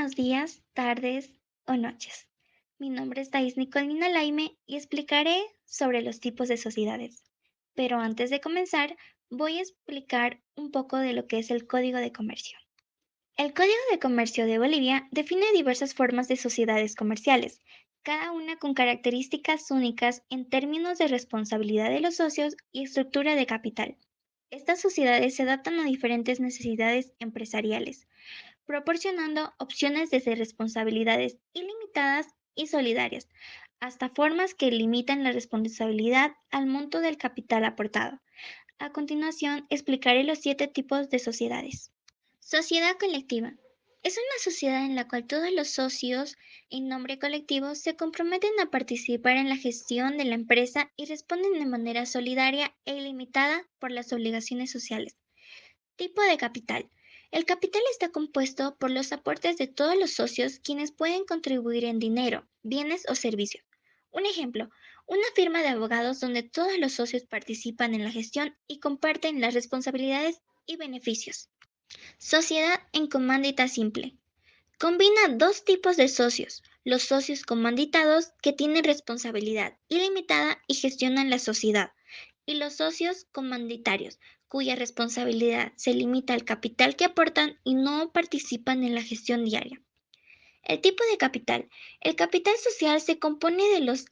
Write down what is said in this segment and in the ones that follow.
buenos días, tardes o noches. Mi nombre es Thais Nicolina Laime y explicaré sobre los tipos de sociedades. Pero antes de comenzar, voy a explicar un poco de lo que es el Código de Comercio. El Código de Comercio de Bolivia define diversas formas de sociedades comerciales, cada una con características únicas en términos de responsabilidad de los socios y estructura de capital. Estas sociedades se adaptan a diferentes necesidades empresariales proporcionando opciones desde responsabilidades ilimitadas y solidarias, hasta formas que limitan la responsabilidad al monto del capital aportado. A continuación, explicaré los 7 tipos de sociedades. Sociedad colectiva. Es una sociedad en la cual todos los socios, en nombre colectivo, se comprometen a participar en la gestión de la empresa y responden de manera solidaria e ilimitada por las obligaciones sociales. Tipo de capital. El capital está compuesto por los aportes de todos los socios quienes pueden contribuir en dinero, bienes o servicios. Un ejemplo, una firma de abogados donde todos los socios participan en la gestión y comparten las responsabilidades y beneficios. Sociedad en comándita simple. Combina dos tipos de socios, los socios comanditados que tienen responsabilidad ilimitada y gestionan la sociedad, y los socios comanditarios, cuya responsabilidad se limita al capital que aportan y no participan en la gestión diaria. El tipo de capital. El capital social se compone de los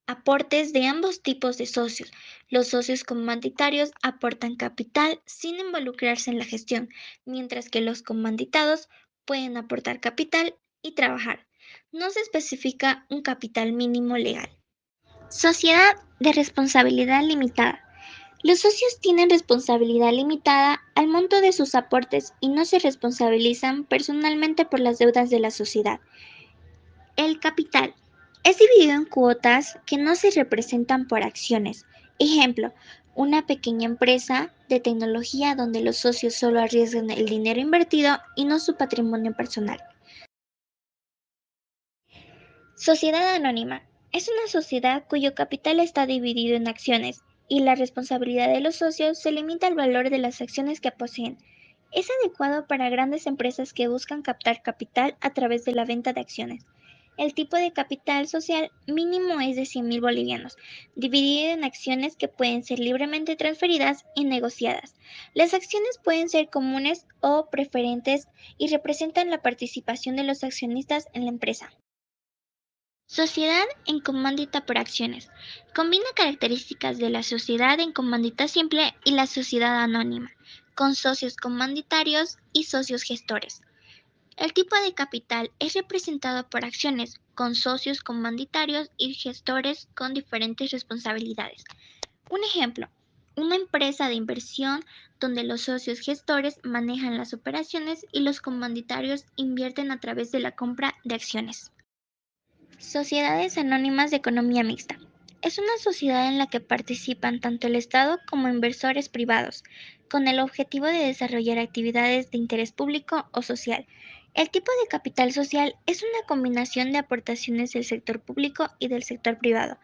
aportes de ambos tipos de socios. Los socios comanditarios aportan capital sin involucrarse en la gestión, mientras que los comanditados pueden aportar capital y trabajar. No se especifica un capital mínimo legal. Sociedad de responsabilidad limitada. Los socios tienen responsabilidad limitada al monto de sus aportes y no se responsabilizan personalmente por las deudas de la sociedad. El capital es dividido en cuotas que no se representan por acciones. Ejemplo, una pequeña empresa de tecnología donde los socios solo arriesgan el dinero invertido y no su patrimonio personal. Sociedad anónima. Es una sociedad cuyo capital está dividido en acciones y la responsabilidad de los socios se limita al valor de las acciones que poseen. Es adecuado para grandes empresas que buscan captar capital a través de la venta de acciones. El tipo de capital social mínimo es de 100.000 bolivianos, dividido en acciones que pueden ser libremente transferidas y negociadas. Las acciones pueden ser comunes o preferentes y representan la participación de los accionistas en la empresa. Sociedad en comándita por acciones. Combina características de la sociedad en comándita simple y la sociedad anónima, con socios comanditarios y socios gestores. El tipo de capital es representado por acciones, con socios comanditarios y gestores con diferentes responsabilidades. Un ejemplo, una empresa de inversión donde los socios gestores manejan las operaciones y los comanditarios invierten a través de la compra de acciones. Sociedades anónimas de economía mixta. Es una sociedad en la que participan tanto el Estado como inversores privados, con el objetivo de desarrollar actividades de interés público o social. El tipo de capital social es una combinación de aportaciones del sector público y del sector privado.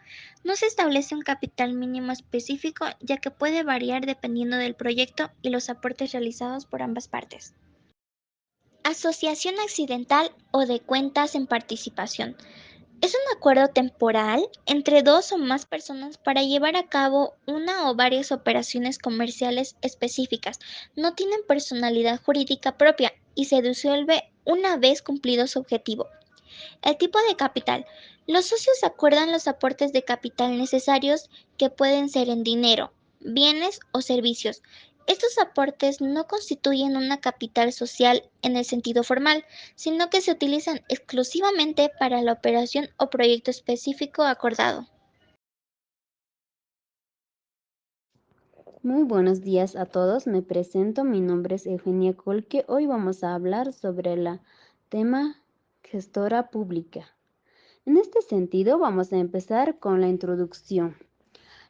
No se establece un capital mínimo específico, ya que puede variar dependiendo del proyecto y los aportes realizados por ambas partes. Asociación accidental o de cuentas en participación. Es un acuerdo temporal entre dos o más personas para llevar a cabo una o varias operaciones comerciales específicas. No tienen personalidad jurídica propia y se disuelve una vez cumplido su objetivo. El tipo de capital. Los socios acuerdan los aportes de capital necesarios que pueden ser en dinero, bienes o servicios. Estos aportes no constituyen una capital social en el sentido formal, sino que se utilizan exclusivamente para la operación o proyecto específico acordado. Muy buenos días a todos. Me presento. Mi nombre es Eugenia Colque. Hoy vamos a hablar sobre el tema gestora pública. En este sentido, vamos a empezar con la introducción.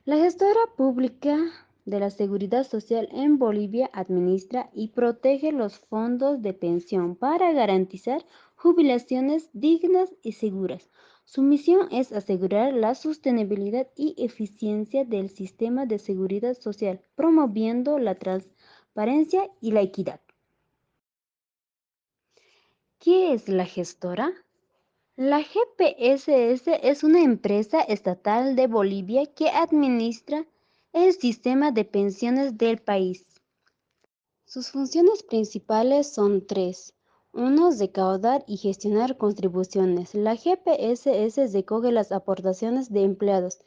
La gestora pública de la Seguridad Social en Bolivia administra y protege los fondos de pensión para garantizar jubilaciones dignas y seguras. Su misión es asegurar la sostenibilidad y eficiencia del sistema de seguridad social, promoviendo la transparencia y la equidad. ¿Qué es la gestora? La GPSS es una empresa estatal de Bolivia que administra el sistema de pensiones del país. Sus funciones principales son tres. Uno, recaudar y gestionar contribuciones. La GPSS recoge las aportaciones de empleados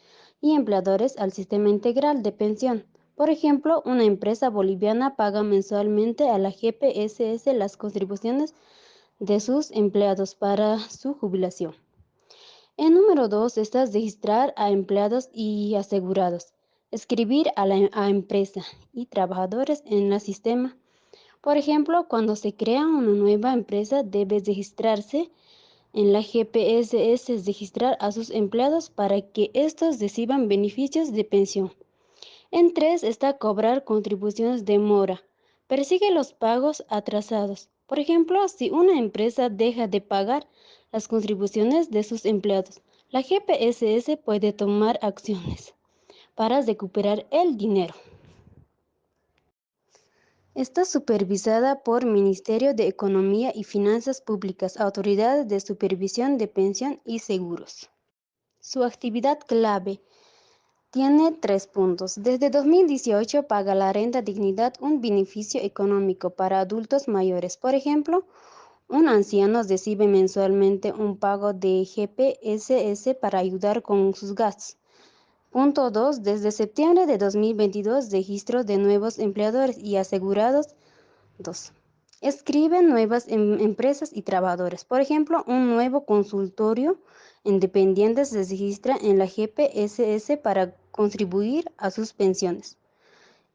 y empleadores al sistema integral de pensión. Por ejemplo, una empresa boliviana paga mensualmente a la GPSS las contribuciones de sus empleados para su jubilación. El número 2 está registrar a empleados y asegurados, escribir a la empresa y trabajadores en el sistema. Por ejemplo, cuando se crea una nueva empresa, debe registrarse en la GPSS, registrar a sus empleados para que estos reciban beneficios de pensión. En 3 está cobrar contribuciones de mora. Persigue los pagos atrasados. Por ejemplo, si una empresa deja de pagar las contribuciones de sus empleados, la GPSS puede tomar acciones para recuperar el dinero. Está supervisada por Ministerio de Economía y Finanzas Públicas, Autoridades de Supervisión de Pensión y Seguros. Su actividad clave tiene 3 puntos. Desde 2018 paga la renta dignidad un beneficio económico para adultos mayores. Por ejemplo, un anciano recibe mensualmente un pago de GPSS para ayudar con sus gastos. Punto 2. Desde septiembre de 2022, registro de nuevos empleadores y asegurados. 2. Escriben nuevas empresas y trabajadores. Por ejemplo, un nuevo consultorio independiente se registra en la GPSS para contribuir a sus pensiones.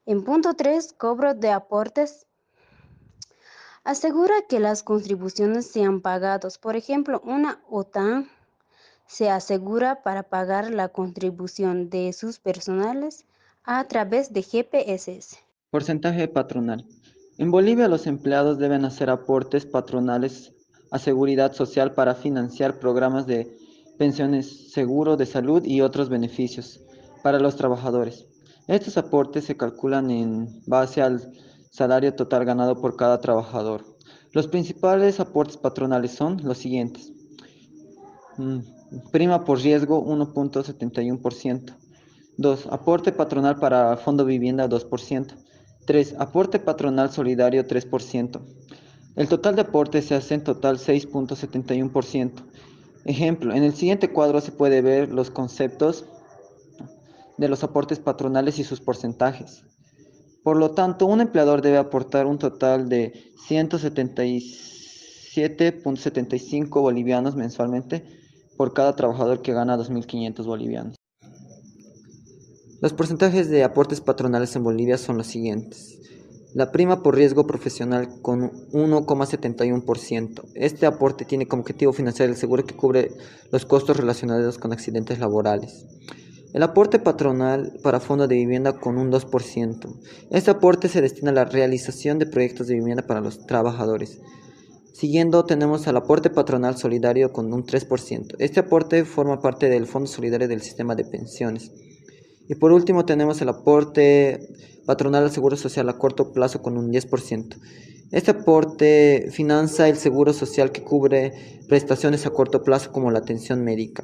En punto 3, cobro de aportes. Asegura que las contribuciones sean pagadas. Por ejemplo, una OTAN se asegura para pagar la contribución de sus personales a través de GPSS. Porcentaje patronal. En Bolivia los empleados deben hacer aportes patronales a seguridad social para financiar programas de pensiones, seguro de salud y otros beneficios para los trabajadores. Estos aportes se calculan en base al salario total ganado por cada trabajador. Los principales aportes patronales son los siguientes. Mm, Prima por riesgo 1,71%. 2. Aporte patronal para Fondo Vivienda 2%. 3. Aporte patronal solidario 3%. El total de aportes se hace en total 6,71%. Ejemplo, en el siguiente cuadro se puede ver los conceptos de los aportes patronales y sus porcentajes. Por lo tanto, un empleador debe aportar un total de 177,75 bolivianos mensualmente por cada trabajador que gana 2.500 bolivianos. Los porcentajes de aportes patronales en Bolivia son los siguientes. La prima por riesgo profesional con 1,71%. Este aporte tiene como objetivo financiar el seguro que cubre los costos relacionados con accidentes laborales. El aporte patronal para fondo de vivienda con un 2%. Este aporte se destina a la realización de proyectos de vivienda para los trabajadores. Siguiendo tenemos al aporte patronal solidario con un 3%. Este aporte forma parte del Fondo Solidario del Sistema de Pensiones. Y por último tenemos el aporte patronal al Seguro Social a corto plazo con un 10%. Este aporte financia el seguro social que cubre prestaciones a corto plazo como la atención médica.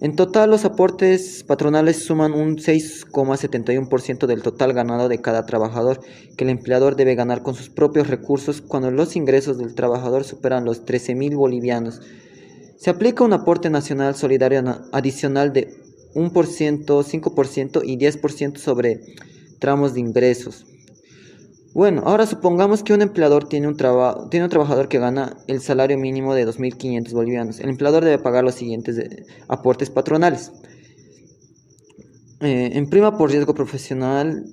En total, los aportes patronales suman un 6,71% del total ganado de cada trabajador, que el empleador debe ganar con sus propios recursos cuando los ingresos del trabajador superan los 13.000 bolivianos. Se aplica un aporte nacional solidario adicional de 1%, 5% y 10% sobre tramos de ingresos. Bueno, ahora supongamos que un empleador tiene un trabajador que gana el salario mínimo de 2.500 bolivianos. El empleador debe pagar los siguientes aportes patronales. En prima por riesgo profesional,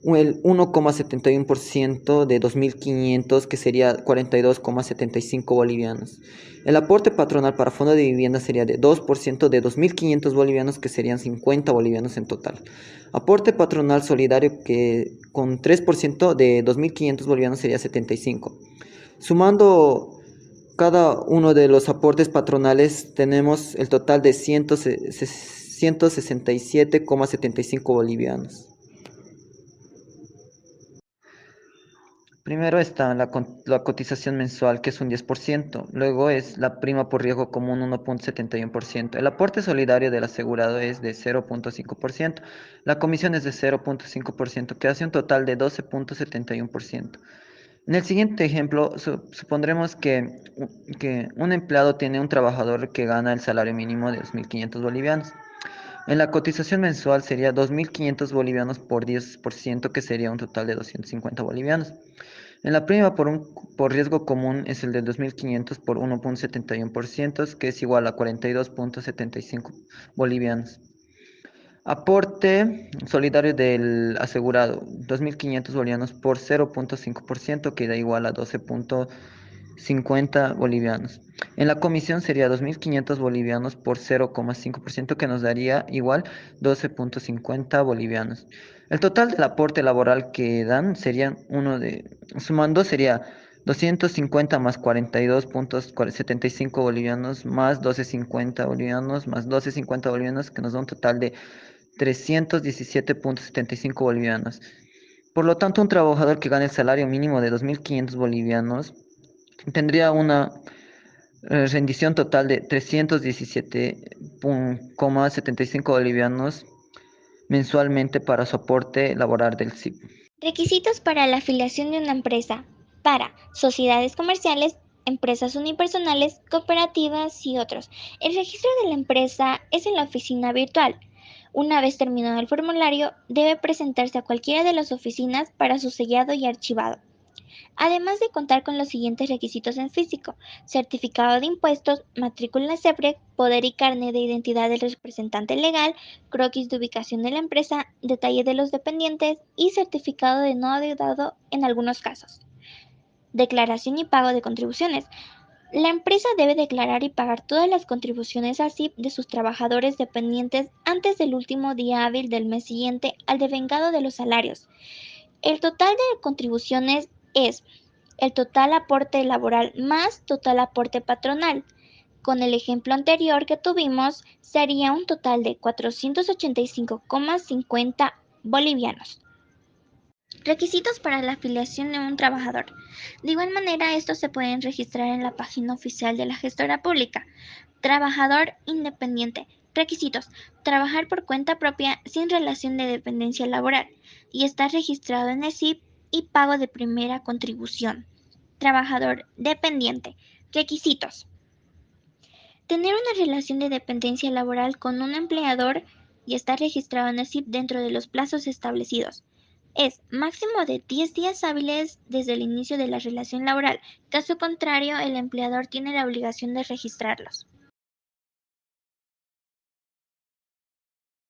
el 1,71% de 2.500, que sería 42,75 bolivianos. El aporte patronal para fondo de vivienda sería de 2% de 2.500 bolivianos, que serían 50 bolivianos en total. Aporte patronal solidario, que con 3% de 2.500 bolivianos sería 75. Sumando cada uno de los aportes patronales, tenemos el total de 167,75 bolivianos. Primero está la cotización mensual, que es un 10%. Luego es la prima por riesgo común, 1,71%. El aporte solidario del asegurado es de 0,5%. La comisión es de 0,5%, que hace un total de 12,71%. En el siguiente ejemplo, supondremos que un empleado tiene un trabajador que gana el salario mínimo de 2.500 bolivianos. En la cotización mensual sería 2.500 bolivianos por 10%, que sería un total de 250 bolivianos. En la prima por riesgo común es el de 2.500 por 1,71%, que es igual a 42,75 bolivianos. Aporte solidario del asegurado, 2.500 bolivianos por 0,5%, que da igual a 12,50 bolivianos. En la comisión sería 2.500 bolivianos por 0,5%, que nos daría igual 12,50 bolivianos. El total del aporte laboral que dan sería sumando sería 250 más 42,75 bolivianos más 12,50 bolivianos más 12,50 bolivianos, que nos da un total de 317,75 bolivianos. Por lo tanto, un trabajador que gane el salario mínimo de 2.500 bolivianos tendría una rendición total de 317,75 bolivianos mensualmente para su aporte laboral del SIP. Requisitos para la afiliación de una empresa. Para sociedades comerciales, empresas unipersonales, cooperativas y otros. El registro de la empresa es en la oficina virtual. Una vez terminado el formulario, debe presentarse a cualquiera de las oficinas para su sellado y archivado. Además de contar con los siguientes requisitos en físico: certificado de impuestos, matrícula SEPREC, poder y carnet de identidad del representante legal, croquis de ubicación de la empresa, detalle de los dependientes y certificado de no adeudado en algunos casos. Declaración y pago de contribuciones. La empresa debe declarar y pagar todas las contribuciones a SIP de sus trabajadores dependientes antes del último día hábil del mes siguiente al devengado de los salarios. El total de contribuciones es el total aporte laboral más total aporte patronal. Con el ejemplo anterior que tuvimos, sería un total de 485,50 bolivianos. Requisitos para la afiliación de un trabajador. De igual manera, estos se pueden registrar en la página oficial de la gestora pública. Trabajador independiente. Requisitos: trabajar por cuenta propia sin relación de dependencia laboral y estar registrado en el SIP y pago de primera contribución. Trabajador dependiente. Requisitos: tener una relación de dependencia laboral con un empleador y estar registrado en el SIP dentro de los plazos establecidos. Es máximo de 10 días hábiles desde el inicio de la relación laboral. Caso contrario, el empleador tiene la obligación de registrarlos.